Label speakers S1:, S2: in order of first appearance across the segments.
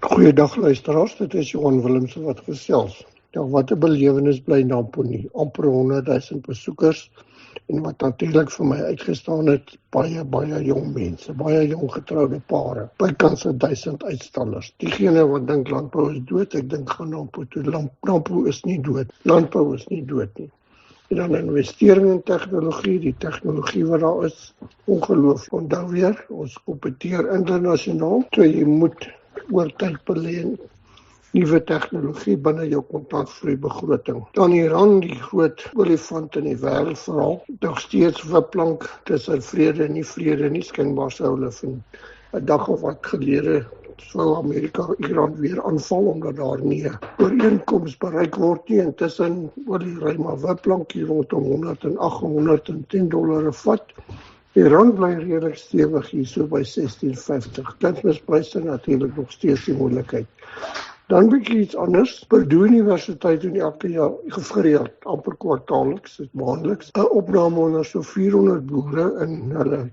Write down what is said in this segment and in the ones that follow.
S1: Goeiedag luisteraars, dit is Johan Willemse wat gesels. Ja, wat 'n belewenis bly Nampo nie. Amper 100,000 besoekers en wat natuurlik vir my uitgestaan het, baie jong mense, baie jong getroude pare, bykans 1000 uitstallers. Diegene wat dink landbou is dood, ek dink gaan Nampo toe. Nampo is nie dood. Landbou is nie dood nie. En dan investering in tegnologie, die tegnologie wat daar is, ongelooflik. Onthou weer, ons kompeteer internasionaal, so jy moet oor tyd belê in nuwe tegnologie binne jou kontantvloeibegroting. Dan Iran, die groot olifant in die wêreld verhaal, nog steeds wipplank tussen vrede en nie vrede nie, skynbaar sou hulle van 'n dag of wat gelede sou Amerika Iran weer aanval omdat daar nie 'n ooreenkoms bereik word nie. Intussen olie ry maar wipplank hier rondom $108, $110 'n vat. Die rand bly redelik stewig hier so by 16.50. Kunsmispryse natuurlik nog steeds die moontlikheid. Dan bietjie iets anders. Purdue Universiteit doen elke jaar gereeld, amper kwartaalliks, maandeliks, 'n opname onder so 400 boere in hulle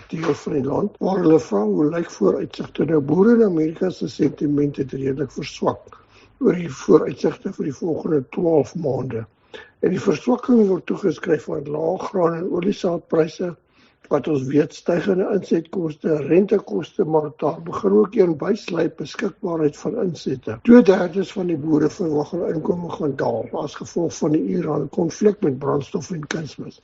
S1: deel van die land, waar hulle vra hoe lyk vooruitsigte. Nou boere in Amerika se sentiment het redelik verswak oor die vooruitsigte vir die volgende 12 maande. En die verswakking word toegeskryf aan lae graan en oliesaadpryse, wat ons weet stygende insetkoste, rentekoste, maar daar begin ook een byslyp beskikbaarheid van insette. 2/3 van die boere verwag hulle inkomste gaan daal as gevolg van die Iran-konflik met brandstof en kunsmis.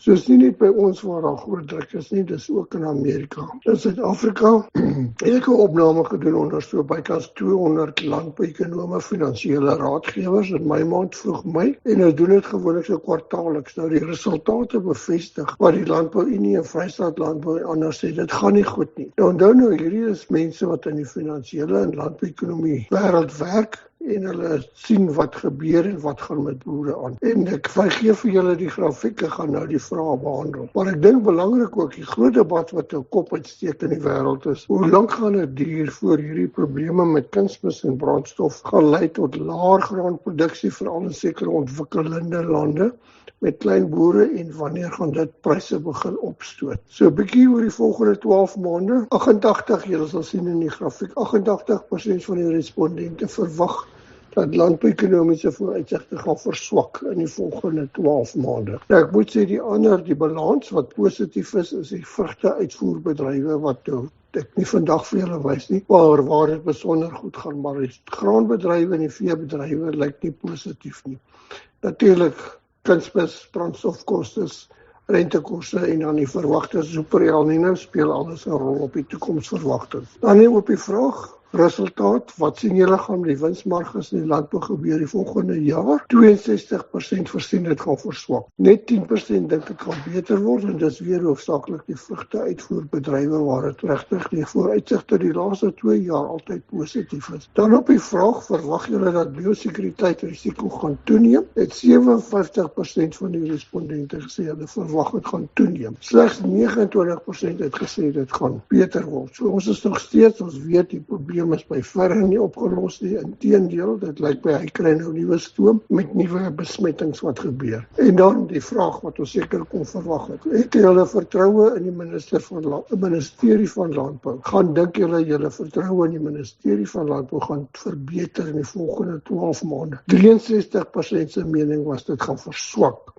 S1: So is nie net by ons waar daar groot druk is nie, dis ook in Amerika. In Suid-Afrika het ek 'n opname gedoen onder so bykans 200 landbouekonome, finansiële raadgewers in my maand vroeg Mei, en ons doen dit gewoonlik so kwartaalliks. Nou die resultate bevestig wat die Landbouunie en Vrystaat Landbou en ander sê, dit gaan nie goed nie. Nou onthou nou, hierdie is mense wat in die finansiële en landbouekonomie wêreld werk, en hulle sien wat gebeur en wat gaan met boere aan. En ek gee vir julle die grafieke, gaan nou die vrae behandel. Maar ek dink belangrik ook, die groot debat wat 'n kop uitsteek in die wêreld is, hoe lank gaan dit duur voor hierdie probleme met kunsmis en brandstof gaan lei tot laer graanproduksie, veral in sekere ontwikkelende lande, met klein boere, en wanneer gaan dit pryse begin opstoot. So 'n bietjie oor die volgende 12 maande. 88, julle sal sien in die grafiek, 88% van die respondente verwag dat landbouekonomiese vooruitsigte gaan verswak in die volgende 12 maande. Nou ek moet sê die balans wat positief is die vrugte-uitvoerbedrywe wat ek nie vandag vir julle wys nie, waar dit besonder goed gaan, maar die graanbedrywe en die veebedrywe lyk nie positief nie. Natuurlik kunsmis, brandstofkostes, rentekoste en dan die verwagte Super El Niño speel alles 'n rol op die toekomsverwagting. Dan op die vraag, resultaat, wat sien julle gaan die winsmarges in die landbou gebeur die volgende jaar? 62% voorsien dit gaan verswak. Net 10% dink dit gaan beter word, en dis weer hoofsaaklik die vrugte-uitvoerbedrywe waar dit regtig die vooruitsigte die laaste 2 jaar altyd positief is. Dan op die vraag, verwag julle dat biosekuriteit risiko gaan toeneem? Het 57% van die respondente gesê hulle verwag dit gaan toeneem. Slegs 29% het gesê dit gaan beter word. So ons is nog steeds, ons weet die probleem is by verre nie opgelos nie. Inteendeel, dit lyk by hy kry nou nuwe stoom met nuwe besmettings wat gebeur. En dan die vraag wat ons seker kon verwag het. Het julle vertroue in die ministerie van Landbou? Dink julle vertroue in die ministerie van Landbou gaan verbeter in die volgende 12 maande? 63% se mening was dit gaan verswak.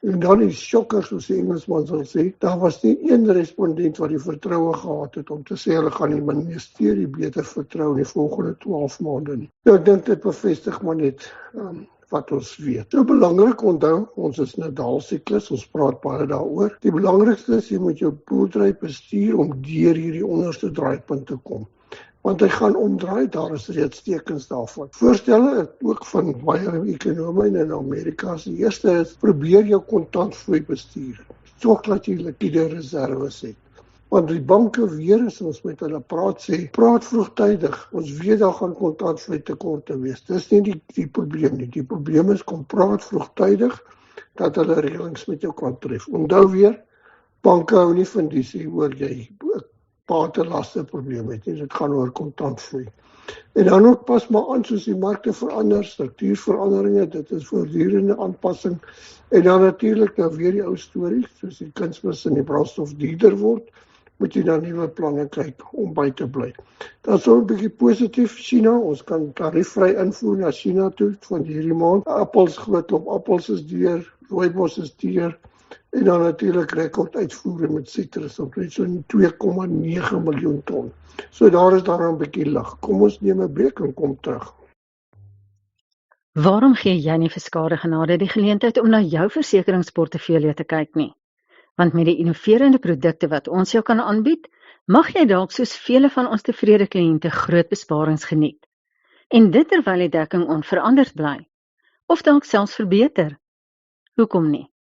S1: En dan die sjokker, soos die Engelsman sal sê, daar was nie een respondent wat die vertroue gehad het om te sê hulle gaan die ministerie beter vertrou in die volgende 12 maande nie. Nou, ek dink dit bevestig maar net wat ons weet. So belangrik, onthou, ons is in 'n daalsiklus, ons praat baie daaroor. Die belangrikste is, jy moet jou boerdery bestuur om deur hierdie onderste draaipunt te kom. Want hy gaan omdraai, daar is reeds tekens daarvan. Voorstelle ook van baie ekonome in Amerika, die eerste is, probeer jou kontantvloei bestuur. Sorg dat jy liquide reserves het. Want die banke weer, as ons met hulle praat vroegtydig. Ons weet daar gaan kontantvloei tekorte wees. Dis nie die probleem nie. Die probleem is, kom praat vroegtydig, dat hulle reëlings met jou kan tref. Onthou weer, banke hou nie van die sê, hoor jy, baatelaste probleem het nie, dit gaan oor kontantvloei. En dan ook pas maar aan, soos die markte verander, struktuurveranderinge, dit is voortdurende aanpassing, en dan natuurlik nou weer die ou stories, soos die kunsmis en die brandstof duurder word, moet jy na nuwe planne kyk om by te bly. Dan so 'n bietjie positief, China, ons kan tariefvry invoer na China toe van hierdie maand. Appels, groot klomp appels is duur, rooibos is duur, en dan natuurlik rekord uitvoere met sitrus op so 2,9 miljoen ton. So daar is daar 'n bietjie lig. Kom ons neem 'n breek en kom terug.
S2: Waarom gee jy nie vir skadegenade die geleentheid om na jou versekeringsportefeulje te kyk nie? Want met die innoverende produkte wat ons jou kan aanbied, mag jy dalk soos vele van ons tevrede kliënte groot besparings geniet. En dit terwyl die dekking onveranderd bly. Of dalk selfs verbeter. Hoekom nie?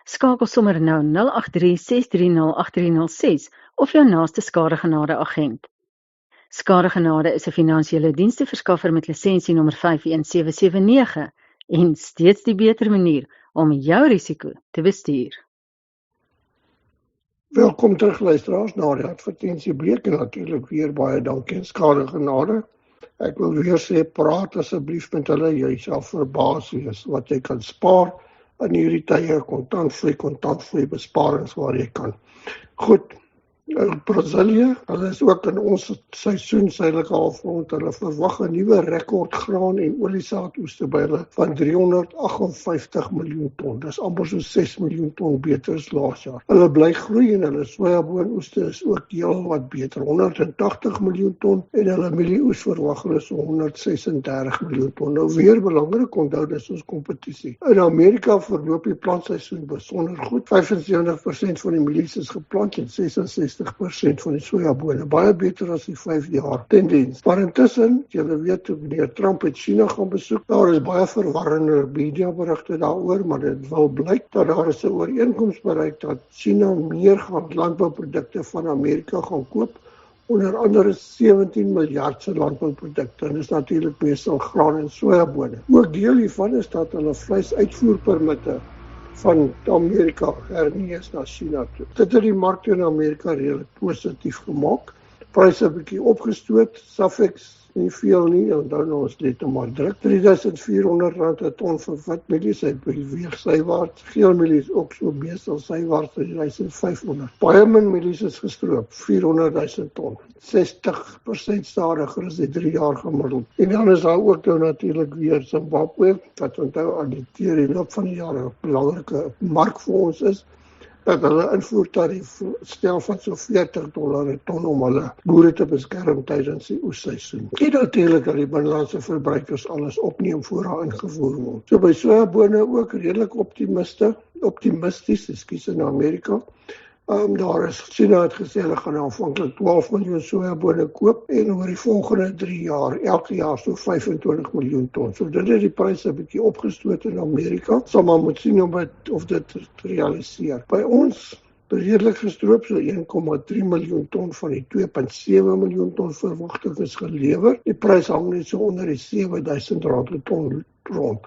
S2: Skakel sommer nou 083-630-8306 of jou naaste skadegenade agent. Skadegenade is 'n finansiële diensteverskaffer met lisensienommer 51779 en steeds die beter manier om jou risiko te bestuur.
S1: Welkom terug luisteraars na die advertensiebreek en natuurlik weer baie dankie aan Skadegenade. Ek wil weer sê, praat asseblief met hulle, jy sal verbaas wees wat jy kan spaar in hierdie tye, kontantvloei besparings waar jy kan. Goed, Brasilië, hulle is ook in ons seisoen suidelike halfrond, hulle verwag 'n nuwe rekord graan en oliesaadoeste by hulle van 358 miljoen ton. Dis amper so 6 miljoen ton beter as laas jaar. Hulle bly groei en hulle sojaboonoeste is ook heel wat beter, 180 miljoen ton en hulle mielieoes verwag hulle so 136 miljoen ton. Nou weer belangrik, onthou dis ons kompetisie. In Amerika verloop die plantseisoen besonder goed. 75% van die mielies is geplant en 66% van die sojabone, baie beter as die 5 jaar tendens. Maar intussen, julle weet, meneer Trump het China gaan besoek, daar is baie verwarrende mediaberigte daaroor, maar dit wil blyk dat daar is 'n ooreenkoms bereik dat China meer gaan landbouprodukte van Amerika gaan koop, onder andere 17 miljard se landbouprodukte, en dis natuurlik meestal graan en sojabone. Ook deel hiervan is dat hulle vleisuitvoerpermitte van Amerika hernees na China toe. Dit het die markte in Amerika redelik positief gemaak. Pryse 'n bietjie opgestoot, Safex nie veel nie, onthou nou ons net maar druk. R3.400 'n ton vir wit mielies, hy beweeg sywaarts. Geel mielies ook so meestal sywaarts, R3.500. Baie min mielies is gestroop, 400.000 ton. 60% stadiger as die 3 jaar gemiddeld. En dan is daar ook nou natuurlik weer Zimbabwe, wat onthou aan die loop van die jare 'n belangrike mark vir ons is, dat hulle invoertarief stel van so $40 'n ton om hulle boere te beskerm tydens die oesseisoen. En natuurlik dat die binnelandse verbruikers alles opneem voor daar ingevoer word. So by sojabone ook redelik optimisties in Amerika. Daar is China het gesê hulle gaan aanvanklik 12 miljoen sojabone koop en oor die volgende 3 jaar, elke jaar so 25 miljoen ton. So dit het die pryse 'n bietjie opgestoot in Amerika. Sal maar moet sien of dit realiseer. By ons redelik gestroop, so 1,3 miljoen ton van die 2,7 miljoen ton verwagting is gelewer. Die prys hang net so onder die R7.000 'n ton rond.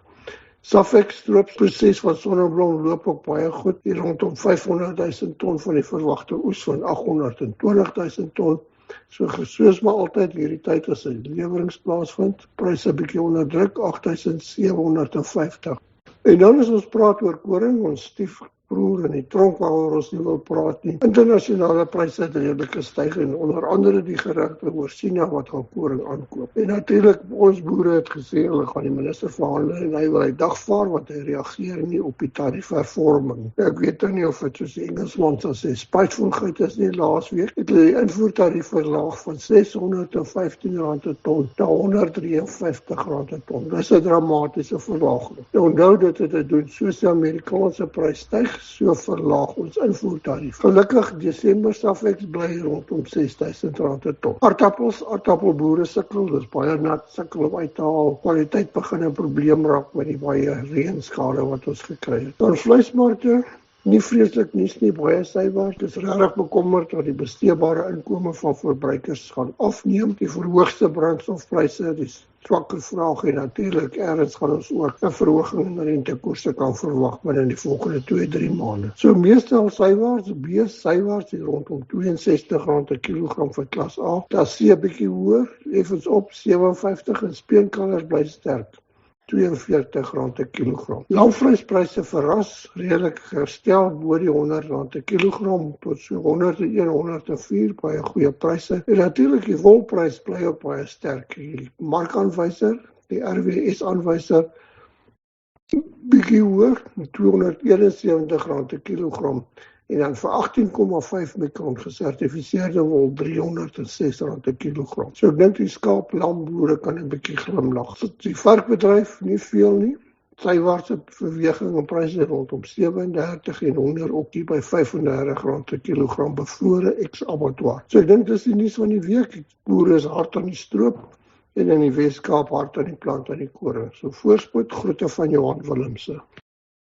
S1: Safex stroopproses van sonneblom loop ook baie goed, hier rondom 500.000 ton van die verwagte oes van 820.000 ton. Soos maar altyd hierdie tyd as 'n lewerings plaasvind, pryse 'n bietjie onder druk, 8.750. En dan as ons praat oor koring, ons stiefbroer in die tronk waaroor ons nie wil praat nie. Internasionale pryse het redelik gestyg en onder andere die gerugte oor China wat gaan koring aankoop. En natuurlik ons boere het gesê hulle gaan die minister verhandel en hy wil hy dagvaar want hy reageer nie op die tariefhervorming. Ek weet nie of dit soos die Engelsman sal sê spitefulheid is nie. Laasweek het hulle die invoertarief verlaag van R615 'n ton na R153 'n ton. Dis 'n dramatiese verlaging. Onthou dit het te doen soos die Amerikaanse prys styg, so verlaag ons invoertarief. Gelukkig Desember Safex bly rondom R6.000 'n ton. Aardappelboere sukkel, dis baie nat, sukkel om uit te haal. Kwaliteit begin 'n probleem raak met die baie reënskade wat ons gekry het. Dan vleismarkte, nie vreeslik nuus nie, baie sywaarts. Dis regtig bekommerd dat die besteedbare inkomste van verbruikers gaan afneem. Die verhoogde brandstofpryse, die swakker vraag en natuurlik ergens gaan ons ook 'n verhoging in rentekoerse kan verwag binne die volgende 2-3 maande. So meestal sywaarts, bees sywaarts hier rondom R62 'n kilogram vir klas A. Daar C 'n bietjie hoër, effens op R57 en speenkalvers bly sterk. R42 per kilogram. Lamvleispryse verras, redelik herstel bo die R100 per kilogram tot so 101, 104, baie goeie pryse. En natuurlik die wolprys bly ook baie sterk. Die markaanwyser, die RWS aanwyser, bietjie hoër, R271 per kilogram. En dan vir 18,5 mikron gesertifiseerde wol R306 per kilogram. So ek dink die skaap-lamboere kan 'n bietjie glimlag. Die varkbedryf nie veel nie. Sywaartse beweging in pryse rondom 37 en onder ook hier by R35 per kilogram bevrore ex-abattoir. So ek dink dis die nuus van die week. Die boere is hard aan die stroop en in die Wes-Kaap hard aan die plant aan die koring. So voorspoed, groete van Johan Willemse.